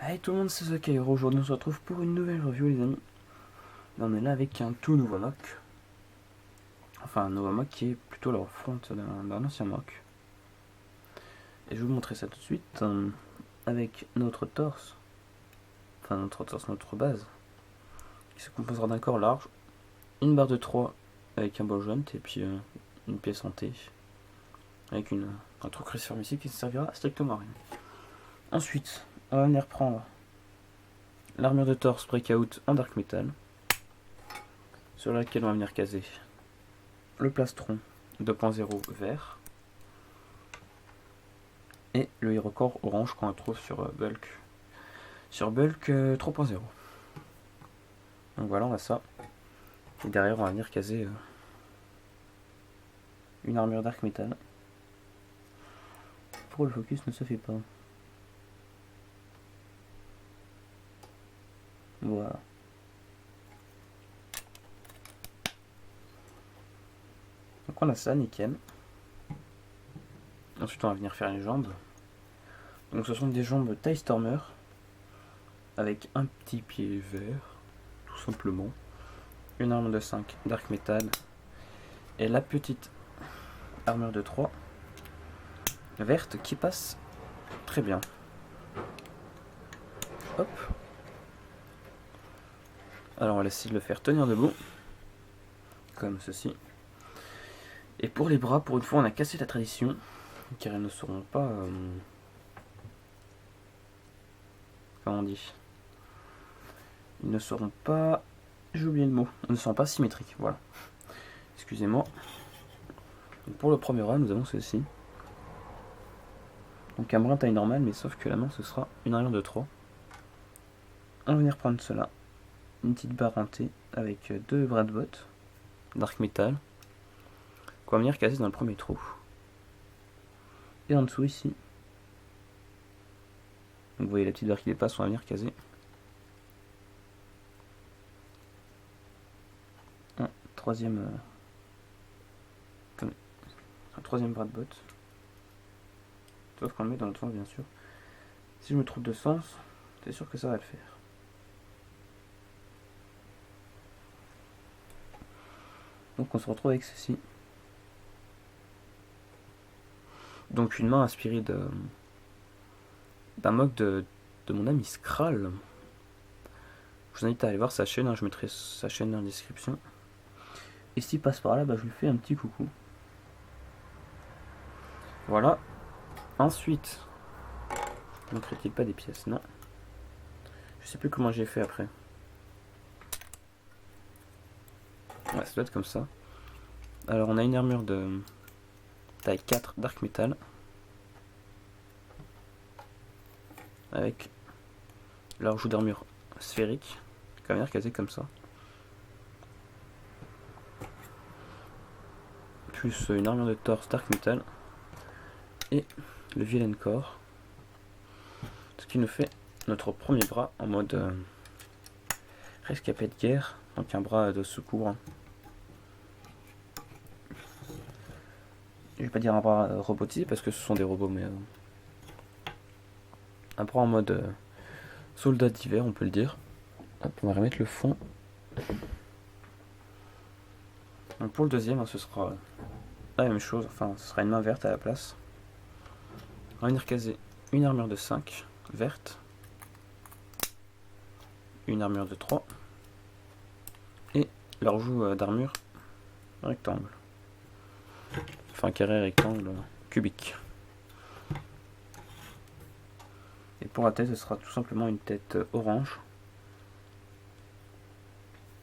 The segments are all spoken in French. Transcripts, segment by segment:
Hey tout le monde, c'est Zakairo. Aujourd'hui on se retrouve pour une nouvelle review les amis. Là, on est là avec un tout nouveau mock. Enfin un nouveau mock qui est plutôt la refonte d'un ancien mock. Et je vais vous montrer ça tout de suite avec notre torse. Enfin notre base. Qui se composera d'un corps large, une barre de 3 avec un ball joint et puis une pièce en T. Avec un trou cruciforme ici qui ne servira strictement à rien. Ensuite, on va venir prendre l'armure de torse breakout en dark metal, sur laquelle on va venir caser le plastron 2.0 vert et le hero core orange qu'on retrouve sur Bulk 3.0. Donc voilà, on a ça. Et derrière, on va venir caser une armure dark metal. Pourquoi le focus ne se fait pas? Voilà. Donc on a ça, nickel. Ensuite on va venir faire les jambes. Donc ce sont des jambes taille Stormer avec un petit pied vert, tout simplement. Une armure de 5 dark metal et la petite armure de 3 verte qui passe très bien. Hop. Alors on va essayer de le faire tenir debout, comme ceci. Et pour les bras, pour une fois on a cassé la tradition, car ils ne seront pas... comment on dit? Ils ne seront pas... J'ai oublié le mot. Ils ne seront pas symétriques, voilà. Excusez-moi. Pour le premier bras, nous avons ceci. Donc un brin taille normale, mais sauf que la main ce sera une armure de 3. On va venir prendre cela. Une petite barre en T avec deux bras de bottes dark metal qu'on va venir caser dans le premier trou. Et en dessous ici, donc vous voyez la petite barre qui dépasse, on va venir caser un troisième bras de botte. Sauf qu'on le met dans l'autre sens bien sûr. Si je me trompe de sens, c'est sûr que ça va le faire. Donc on se retrouve avec ceci. Donc une main inspirée d'un mock de mon ami Skral. Je vous invite à aller voir sa chaîne, je mettrai sa chaîne dans la description. Et s'il passe par là, je lui fais un petit coucou. Voilà. Ensuite, ne montrerai-t-il pas des pièces? Non. Je sais plus comment j'ai fait après. Ouais, ça doit être comme ça. Alors on a une armure de taille 4 dark metal avec leur joue d'armure sphérique qui va venir caser comme ça, plus une armure de torse dark metal et le villain core, ce qui nous fait notre premier bras en mode rescapé de guerre, donc un bras de secours. Je vais pas dire un bras robotisé parce que ce sont des robots, mais un bras en mode soldat d'hiver, on peut le dire. Hop, on va remettre le fond. Donc pour le deuxième, ce sera la même chose, enfin ce sera une main verte à la place. On va venir caser une armure de 5 verte, une armure de 3 et leur joue d'armure rectangle. Enfin carré, rectangle, cubique. Et pour la tête, ce sera tout simplement une tête orange.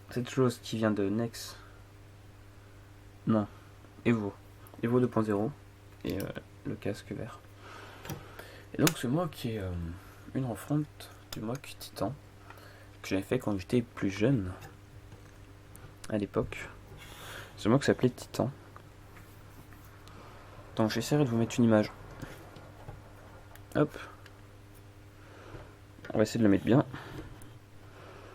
Cette chose qui vient de Nex. Non, Evo 2.0 et le casque vert. Et donc ce mock est une refonte du mock Titan que j'avais fait quand j'étais plus jeune à l'époque. Ce mock s'appelait Titan. Donc j'essaierai de vous mettre une image. Hop. On va essayer de le mettre bien.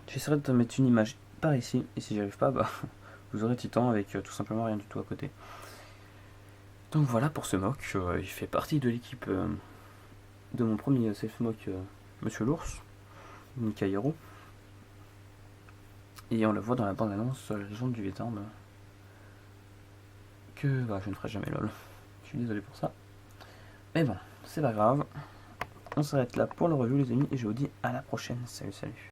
J'essaierai de te mettre une image par ici. Et si j'y arrive pas, vous aurez Titan avec tout simplement rien du tout à côté. Donc voilà pour ce mock. Il fait partie de l'équipe de mon premier self-mock Monsieur l'Ours. Nikairo. Et on le voit dans la bande-annonce, la légende du Vietnam. Que bah, je ne ferai jamais lol. Je suis désolé pour ça. Mais bon, c'est pas grave. On s'arrête là pour le review les amis et je vous dis à la prochaine. Salut salut.